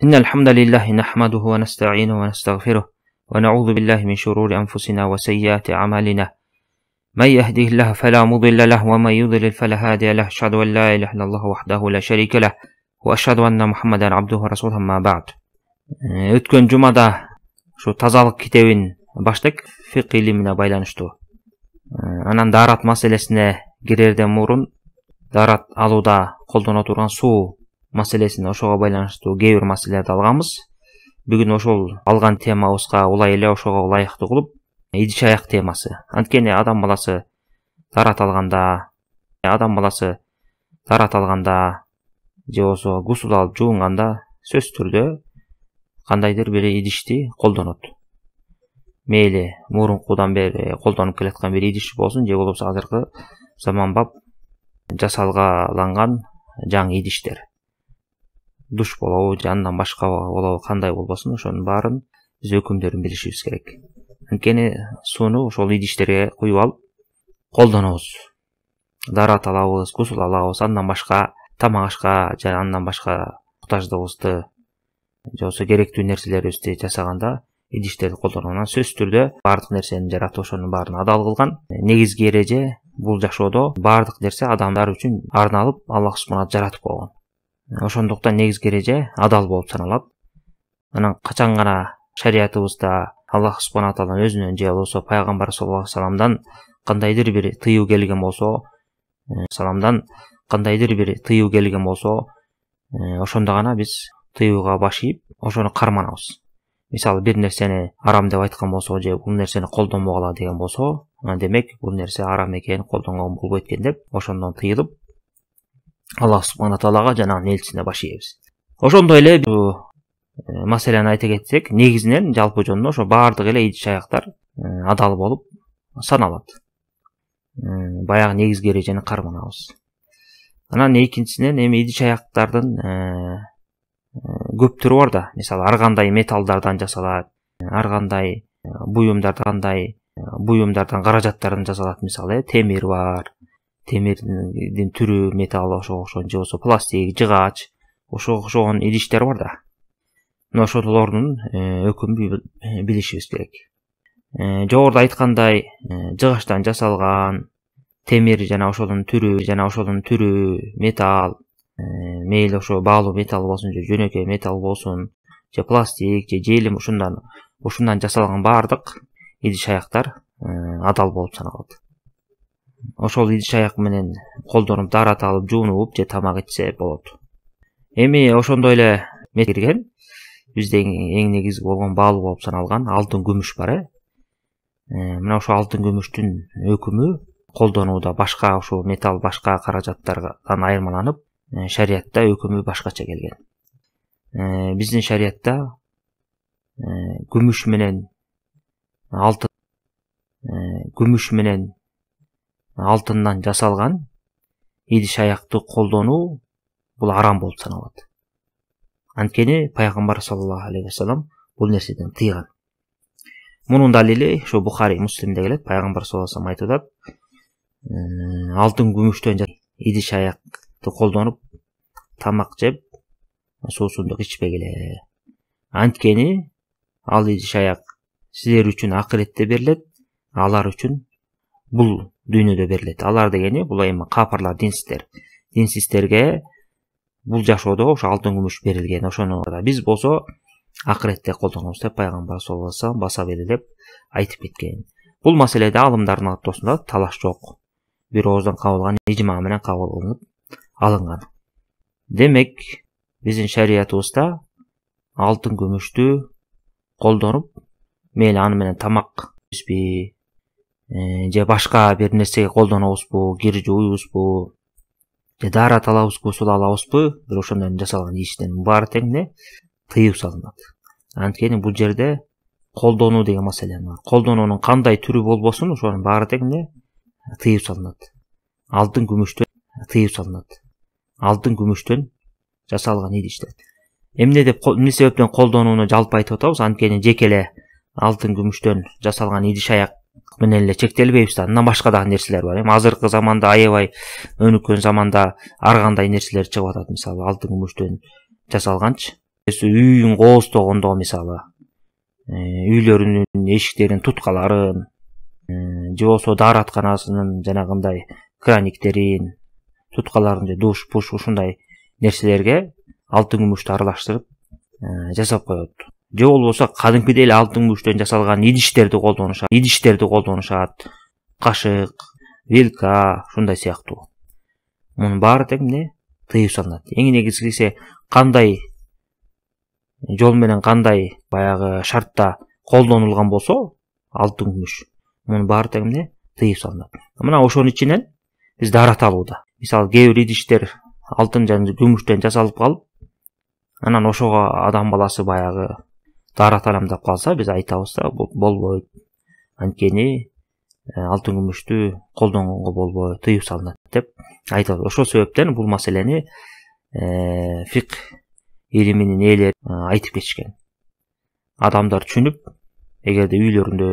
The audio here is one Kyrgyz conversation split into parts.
إن الحمد لله نحمده ونستعينه ونستغفره ونعوذ بالله من شرور أنفسنا وسيئات أعمالنا من يهده الله فلا مضل له ومن يضلل فلا هادي له أشهد أن لا إله إلا الله وحده لا شريك له وأشهد أن محمدا عبده ورسوله أما بعد. Өткен жумада şu тазалык китебин баштык, фикh илимине байланыштуу. Анан дарат маселесине кирерден мурун дарат алууда колдоно турган суу маселесине ошого байланыштуу кээ бир маселелерди алганбыз. Бүгүн ошол алган темабызга улай эле ошого ылайыктуу кылып идиш аяк темасы. Анткени адам баласы дарат алганда же болсо гусул алып жуунганда сөзсүз түрдө кандайдыр бир идишти колдонот. Мейли мурункудан бери колдонуп келаткан бир идиш болсун, же болбосо азыркы заманбап жасалгаланган жаңы идиштер. Душ болобу, же андан башка болобу, кандай болбосун, ошонун баарын биз өкүмдөрүн билишибиз керек. Анткени сууну ошол идиштерге куюп алып колдонобуз. Дарат алабыз, гусул алабыз, андан башка тамак ашка же андан башка муктаждыгыбызды же болсо керектүү нерселерибизди жасаганда идиштерди колдонот. Сөзсүз түрдө баардык нерсени жаратып ошонун баарын адал кылган. Негизги эреже бул жашоодо баардык нерсе адамдар үчүн арналып Аллах субхана жаратып койгон. Ошондуктан негизги эреже адал болуп саналат. Анан качан гана шариятыбызда Аллах субхана тааланын өзүнөн же болсо пайгамбар саллаллаху алейхи вассаламдан кандайдыр бир тыюу келген болсо, ошондо гана биз тыюуга баш ийип, ошону карманабыз. Мисалы бир нерсени арам деп айткан болсо, же бул нерсени колдонбогула деген болсо, демек бул нерсе арам экен, колдонгон болбойт экен деп ошондон тыйылып Аллах субхана таалага жанагы элчисине баш ийебиз. Ошондой эле маселени айта кетсек, негизинен жалпы жөнүндө ошо баардык эле идиш аяктар адал болуп саналат. Баягы негизги эрежени карманабыз. Анан экинчисинен эми идиш аяктардын көп түрү бар да. Мисалы ар кандай металлдардан жасалат, ар кандай буюмдардан, каражаттардан жасалат. Мисалы темир бар, темирдин түрү, металл ошого окшогон, же болсо пластик, жыгач, ошого окшогон идиштер бар да. Мына ошолордун өкүмүн билишибиз керек. Жогоруда айткандай, жыгачтан жасалган темир жана ошонун түрү, металл, мейли ошо баалуу металл болсун, же жөнөкөй металл болсун, же пластик, же желим, ушундан жасалган баардык идиш аяктар адал болуп саналат. Ошол идиш аяк менен колдонуп дарат алып жуунуп же тамак ичсе болот. Эми ошондой эле кирген бизде эң негизги болгон баалуу болуп саналган алтын күмүш бар. Мына ошо алтын күмүштүн өкүмү колдонууда башка ошо металл, башка каражаттардан айырмаланып, шариятта өкүмү башкача келген. Биздин шариятта күмүш менен алтындан жасалган идиш аякты колдонуу бул арам болуп саналат. Анткени пайгамбар саллаллаху алейхи вассалам бул нерседен тыйган. Мунун далили ошо Бухари, Муслимде келет. Пайгамбар саллаллаху алейхи вассалам айтып атат, алтын күмүштөн идиш аякты колдонуп тамак жеп, суусундук ичпегиле. Анткени ал идиш аяк силер үчүн акыретте берилет, алар үчүн бул дүйнөдө берилет. Алар дегени бул эми капырлар, динсизтерге бул жашоодо ошо алтын күмүш берилген. Ошону биз болсо акыретте колдонобуз деп пайгамбар саллаллаху алейхи вассалам баса белгилеп айтып кеткен. Бул маселеде алымдардын ортосунда талаш жок. Бир ооздан кабылган ижма менен кабыл алынган. Демек, биздин шариятыбызда алтын күмүштү колдонуп, мейли аны менен тамак жейбизби, же башка бир нерсеге колдонобузбу, кир жууйбузбу, же дарат алабыз, гусул алабызбы, бир ошондон жасалган идиштин баары тең тыюу салынат. Анткени бул жерде колдонуу деген маселе бар. Колдонуунун кандай түрү болбосун, ошонун баары тең тыюу салынат. Алтын күмүштөн тыюу салынат. Алтын күмүштөн жасалган идиштер. Эмне себептен колдонууну жалпы айтып атабыз? Анткени жеке эле алтын күмүштөн жасалган идиш аяк менен эле чектелбейбиз да. Андан башка дагы нерселер бар. Азыркы заманда, аябай өнүккөн заманда ар кандай нерселер чыгып атат. Мисалы алтын күмүштөн жасалганчы үйүн кооздогондо мисалы үйлөрүнүн эшиктеринин туткаларын же болбосо дааратканасынын жанагындай краниктерин, туткаларын же душ пуш ушундай нерселерге алтын күмүштү аралаштырып жасап коет. Же болбосо кадимкидей эле алтын күмүштөн жасалган идиштерди колдонушат. Кашык, вилка, ушундай сыяктуу. Мунун баары тең эмне тыюу салынат. Эң негизгиси кандай жол менен кандай баягы шартта колдонулган болсо алтын күмүш, мунун баары тең эмне тыюу салынат. Мына ошонун ичинен биз даарат алууда. Мисалы кээ бир идиштер алтын жана күмүштөн жасалып калып, анан ошого адам баласы баягы даарат алам деп калса, биз айтабыз да, болбойт. Анткени алтын күмүштү колдонгонго болбойт, тыюу салынат деп айтабыз. Ошол себептен бул маселени фикх илиминин ээлери айтып кетишкен. Адамдар түшүнүп, эгерде үйлөрүндө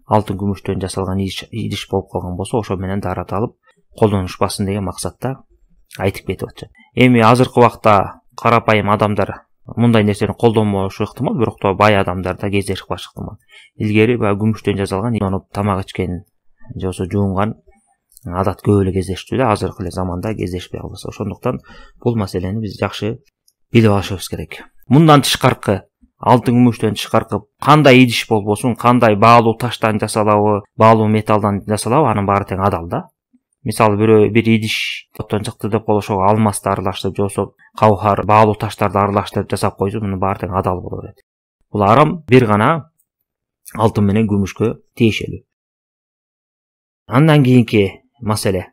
алтын күмүштөн жасалган идиш болуп калган болсо, ошо менен даарат алып колдонушпасын деген максатта айтып кетип атышат. Эми азыркы убакта карапайым адамдар мындай нерсени колдонбошу ыктымал, бирок да бай адамдар да кездешип калышы ыктымал. Илгери баягы күмүштөн жасалган тамак ичкен же болбосо жуунган адат көп эле кездештүү да, азыркы эле заманда кездешпей калбаса. Ошондуктан бул маселени биз жакшы билип алышыбыз керек. Мындан тышкаркы, алтын күмүштөн тышкаркы кандай идиш болбосун, кандай баалуу таштан жасалабы, баалуу металлдан жасалабы, анын баары тең адал да. Мисалы бир идиш оттон чыкты деп боло ошого алмасты аралаштырып, же болбосо кабухар, баалуу таштарды аралаштырып жасап койсо, мунун баары тең адал боло берет. Бул арам бир гана алтын менен күмүшкө тиешелүү. Андан кийинки маселе.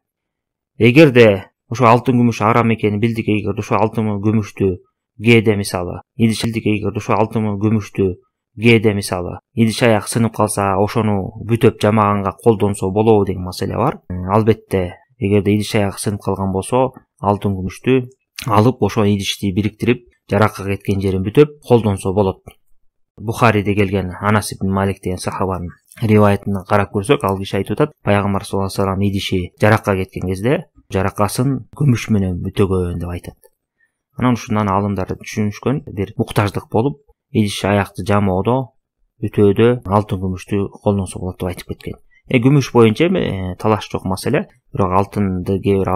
Эгерде ошо алтын күмүш арам экенин билдик, эгерде ошо алтын күмүштү кээде мисалы идиш аяк сынып калса, ошону бүтөп жамаганга колдонсо болобу деген маселе бар. Албетте, эгерде идиш аяк сынып калган болсо, алтын күмүштү алып, ошо идишти бириктирип, жаракка кеткен жерин бүтөп колдонсо болот. Бухариде келген Анас ибн Малик деген сахабанын риваятын карап көрсөк, ал киши айтып атат, пайгамбар саллаллаху алейхи вассалам идиши жаракка кеткен кезде жаракасын күмүш менен бүтөгөн деп айтат. Анан ушундан алымдар түшүнүшкөн, бир муктаждык болуп, идиш аякты жамоодо, бүтөөдө алтын күмүштү колдонсо болот деп айтып кеткен. Күмүш боюнча талаш жок маселе, бирок алтынды кээ бир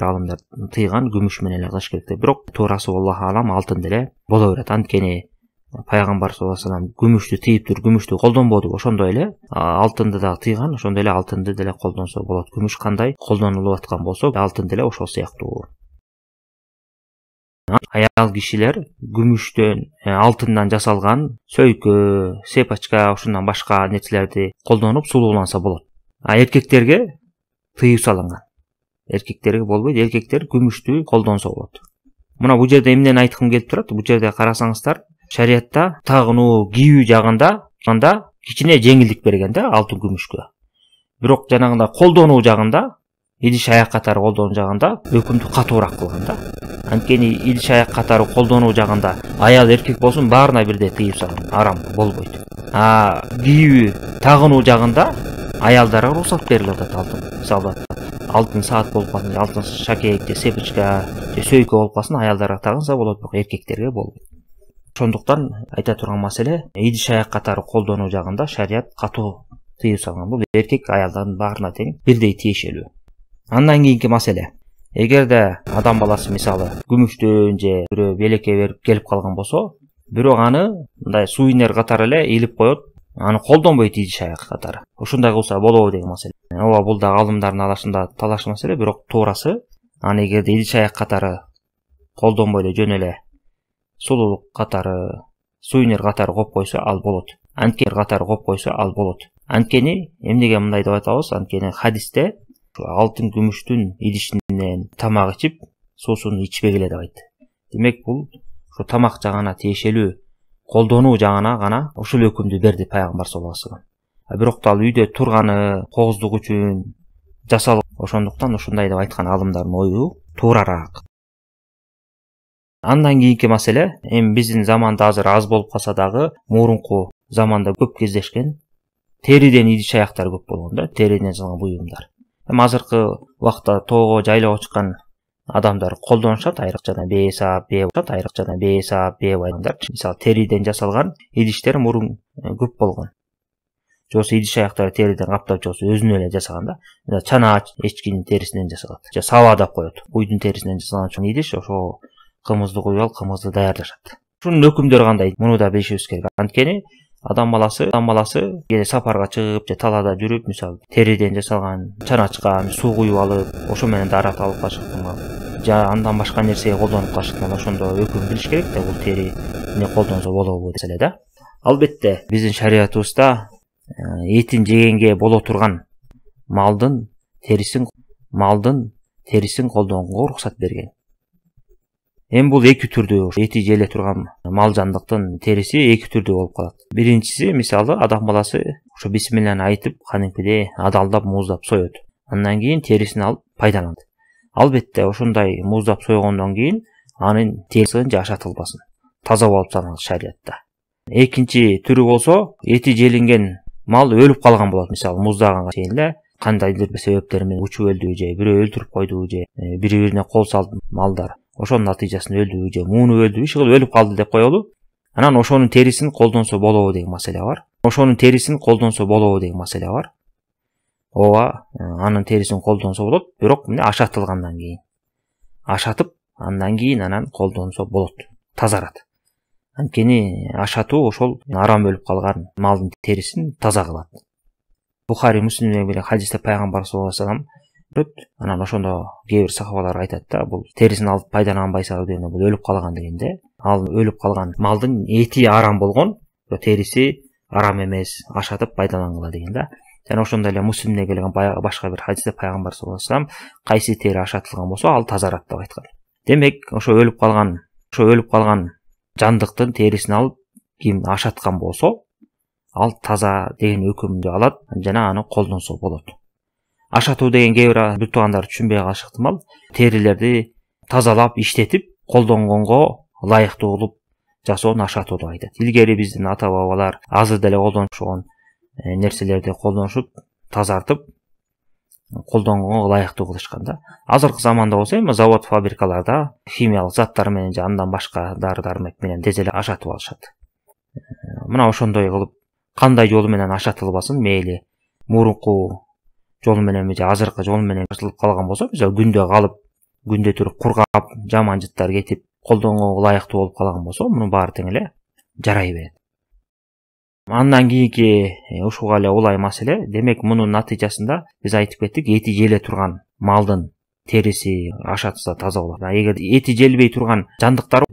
алымдар тыйган, күмүш менен эле кылыш керек деп. Бирок туурасы Аллах алам алтын деле боло берет. Анткени пайгамбар саллаллаху алейхи вассалам күмүштү тыйып туруп күмүштү колдонбоду, ошондой эле алтынды да тыйган, ошондой эле алтынды деле колдонсо болот. Күмүш кандай колдонулуп аткан болсо, алтын деле ошол сыяктуу. Аял кишилер күмүштөн, алтындан жасалган сөйкө, сепачка, ушундан башка нерселерди колдонуп сулууланса болот. Эркектерге тыюу салынган. Эркектерге болбойт, эркектер күмүштү колдонсо болот. Мына бул жерде эмнени айткым келип турат? Бул жерде карасаңыздар, шариятта тагынуу, кийүү жагында кичине жеңилдик берген да алтын күмүшкө. Бирок жанагында колдонуу жагында, идиш аяк катары колдонуу жагында өкүмдү катуураак кылган да. Анткени идиш аяк катары колдонуу жагында аял эркек болсун баарына бирдей тыюу салган, арам болбойт. Кийүү, тагынуу жагында аялдарга уруксат берилип атат алтын. Мисалы алтын саат болуп калсын, алтын шакек же сепичка же сөйкө болуп калсын, аялдарга тагынса болот, бирок эркектерге болбойт. Ошондуктан айта турган маселе, идиш аяк катары колдонуу жагында шарият катуу тыюу салган. Бул эркек аялдардын баарына тең бирдей тиешелүү. Андан кийинки маселе. Эгерде адам баласы мисалы күмүштөн же бирөө белекке берип келип калган болсо, бирок аны мындай сувенир катары эле илип коет, аны колдонбойт идиш аяк катары. Ушундай кылса болобу деген маселе. Ооба, бул да алымдардын арасында талаш маселе, бирок туурасы аны эгерде идиш аяк катары колдонбой эле жөн эле сулуулук катары, сувенир катары коюп койсо ал болот. Анткени эмнеге мындай деп атабыз? Анткени хадисте алтын күмүштүн идишинен тамак ичип, суусун ичпегиле деп айтты. Демек бул ушу тамак жагына тиешелүү, колдонуу жагына гана ушул өкүмдү берди пайгамбар саллаллаху алейхи вассалам. Бирок да ал үйдө турганы, кооздук үчүн жасалып, ошондуктан ушундай деп айткан алымдардын ою туурараак. Андан кийинки маселе, эми биздин заманда азыр аз болуп калса дагы, мурунку заманда көп кездешкен териден идиш аяктар көп болгон да, териден жасалган буюмдар. Азыркы убакта тоого, жайлоого чыккан адамдар колдонушат, айрыкча бейсап, бейбайлар. Мисалы териден жасалган идиштер мурун көп болгон. Жосы идиш аяктары териден каптап жосы өзүнө эле жасаганда, чана эчкинин терисинен жасалат. Же саба деп коет. Куйдун терисинен жасалган чоң идиш ошо кымызды куюп алып, кымызды даярдашат. Ушунун өкүмдөрү кандай? Муну да билишибиз керек. Анткени адам баласы кээ сапарга чыгып же талаада жүрүп, мисалы териден жасалган чаначка суу куюп алып, ошо менен дарат алып калышыктан же андан башка нерсеге колдонуп калышыктан ошондо өкүм билиш керек да, бул тери эмне колдонсо болобу деп эле да. Албетте биздин шариятыбызда этин жегенге боло турган малдын терисин колдонгонго уруксат берген. Эми бул эки түрдүү, эти желе турган мал жандыктын териси эки түрдүү болуп калат. Биринчиси, мисалы адам баласы ошо бисмилланы айтып, кадимкидей адалдап, мууздап соет. Андан кийин терисин алып пайдаланат. Албетте ошондой мууздап сойгондон кийин анын терисин же ашатылбасын. Таза болуп саналат шариятта. Экинчи түрү болсо, эти желинген мал өлүп калган болот. Мисалы мууздаганга чейин эле кандайдыр бир себептер менен учуп өлдү же бирөө өлтүрүп койду же бири-бирине кол салды малдар. Ошонун натыйжасында өлдү же муунуп өлдү, иши кылып өлүп калды деп коелу. Анан ошонун терисин колдонсо болобу деген маселе бар. Ооба, анын терисин колдонсо болот, бирок мына ашатылгандан кийин. Ашатып, андан кийин анан колдонсо болот, тазарат. Анткени ашатуу ошол арам өлүп калган малдын терисин таза кылат. Бухари, Муслимден беле хадисте пайгамбар саллаллаху алейхи вассалам анан ошондо кээ бир сахабалар айтат да, бул терисин алып пайдаланбайсыңар дегенде бул өлүп калган дегенде, ал өлүп калган малдын эти арам болгон, териси арам эмес, ашатып пайдалангыла деген да. Жана ошондой эле Муслимден келген башка бир хадисте пайгамбар саллаллаху алейхи вассалам кайсы тери ашатылган болсо ал тазарат деп айткан. Демек, ошо өлүп калган жандыктын терисин алып ким ашаткан болсо, ал таза деген өкүмдү алат жана аны колдонсо болот. Ашатуу деген кээ бир туугандар түшүнбөй калышы ыктымал. Терилерди тазалап, иштетип, колдонгонго ылайыктуу кылып жасоону ашатуу деп айтат. Илгери биздин ата бабалар азыр деле колдонушкан нерселерди колдонушуп, тазартып, колдонгонго ылайыктуу кылышкан да. Азыркы заманда болсо эми завод, фабрикаларда химиялык заттар менен же андан башка дары-дармек менен тез эле ашатып алышат. Мына ошондой кылып кандай жолу менен ашатылбасын, мейли мурунку жол менен же азыркы жол менен ашатылып калган болсо, мисалы күндө калып, күндө туруп кургап, жаман жыттар кетип, колдонгонго ылайыктуу болуп калган болсо, мунун баары тең эле жарай берет. Андан кийинки ушуга эле улай маселе, демек мунун натыйжасында биз айтып кеттик, эти желе турган малдын териси ашатылса таза болот. Эгер эти желбей турган жандыктар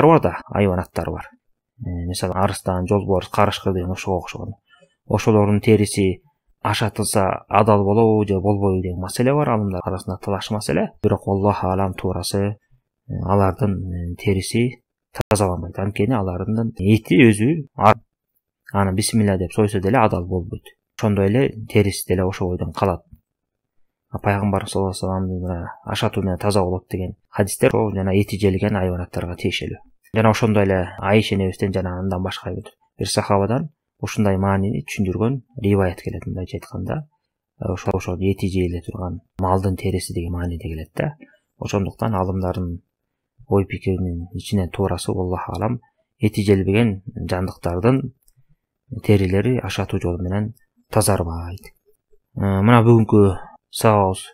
бар да, айванаттар бар. Мисалы арыстан, жолборс, карышкыр деген ошого окшогон. Ошолордун териси ашатылса адал болобу же болбойбу деген маселе бар, алымдар арасында талаш маселе. Бирок Аллах алам туурасы алардын териси тазаланбайт. Анткени алардын эти өзү аны бисмилла деп сойсо деле адал болбойт. Ошондой эле териси деле ошо бойдон калат. Пайгамбар саллаллаху алейхи вассалам ашатуу менен таза болот деген хадистер жана эти желген айванаттарга тиешелүү. Жана ошондой эле Айша энебизден жана андан башка бир сахабадан ушундай маанини түшүндүргөн риваят келет. Мындайча айтканда, ошо эти желе турган малдын териси деген мааниде келет да. Ошондуктан алымдардын ой пикиринин ичинен туурасы Аллах алам, эти желбеген жандыктардын терилери ашатуу жолу менен тазарбайт. Мына бүгүнкү сабагыбыз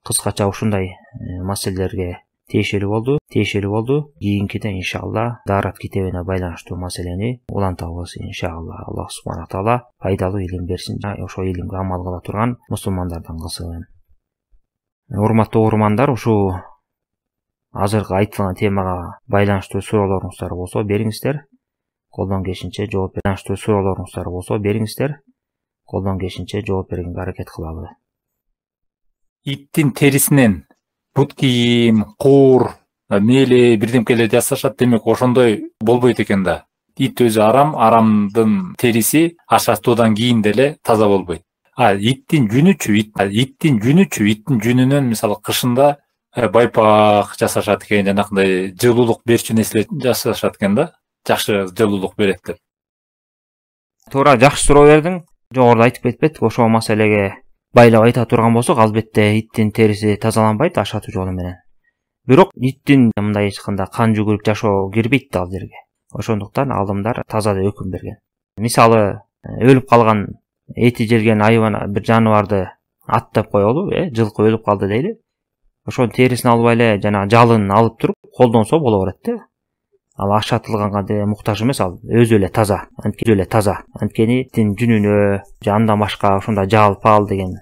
кыскача ушундай маселелерге тиешелүү болду. Кийинкиде иншалла Дарат китебине байланыштуу маселени улантабыз иншалла. Аллах субхана таала пайдалуу илим берсин, ошо илимге амал кыла турган мусулмандардан кылсын. Урматтуу угурмандар, ушу азыркы айтылган темага байланыштуу суроолоруңуздар болсо бериңиздер. Колдон келишинче жооп бергенге аракет кылалы. Иттин терисинен бут кийим, куур, мели бирдемкелер жасашат, демек ошондой болбойт экен да. Ит өзү арамдын териси ашатуудан кийин деле таза болбойт. Иттин жүнүнөн мисалы кышында байпак жасашат экен, жанакындай жылуулук берчү нерселер жасашат экен да. Жакшы жылуулук берет деп. Туура, жакшы суроо бердиң. Жогоруда айтып кетпедик, ошол маселеге байлап айта турган болсок, албетте иттин териси тазаланбайт ашатуу жолу менен. Бирок иттин мындай эч кандай кан жүгүрүп жашоо кирбейт ал жерге. Ошондуктан алымдар таза деп өкүм берген. Мисалы, өлүп калган эти жерген айван бир жаныбарды аттап коелу, жылкы өлүп калды дейли. Ошонун терисин албай эле жана жалын алып туруп колдонсо боло берет да. Ал ашатылганга муктаж эмес, ал өзү эле таза. Анткени иттин жүнүнө, андан башка ошондой жал, пал деген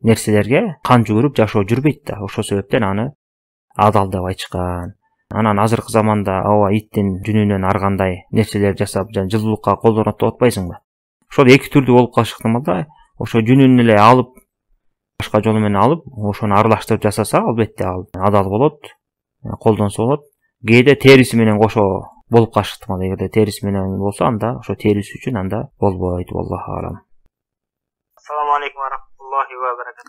нерселерге кан жүгүрүп жашоо жүрбөйт да. Ошол себептен аны адал деп айтышкан. Анан азыркы заманда иттин жүнүнөн ар кандай нерселер жасап, жылуулукка колдонот деп атпайсыңбы? Ошол эки түрдүү болуп калышы ыктымал да. Ошо жүнүн эле алып, башка жолу менен алып, ошону аралаштырып жасаса, албетте ал адал болот, колдонсо болот. Кээде териси менен кошо болуп калышы ыктымал. Эгерде териси менен болсо, анда ошо териси үчүн анда болбойт. Аллаху алам. Assalomu alaykum va rahmatullohi va barakatuh.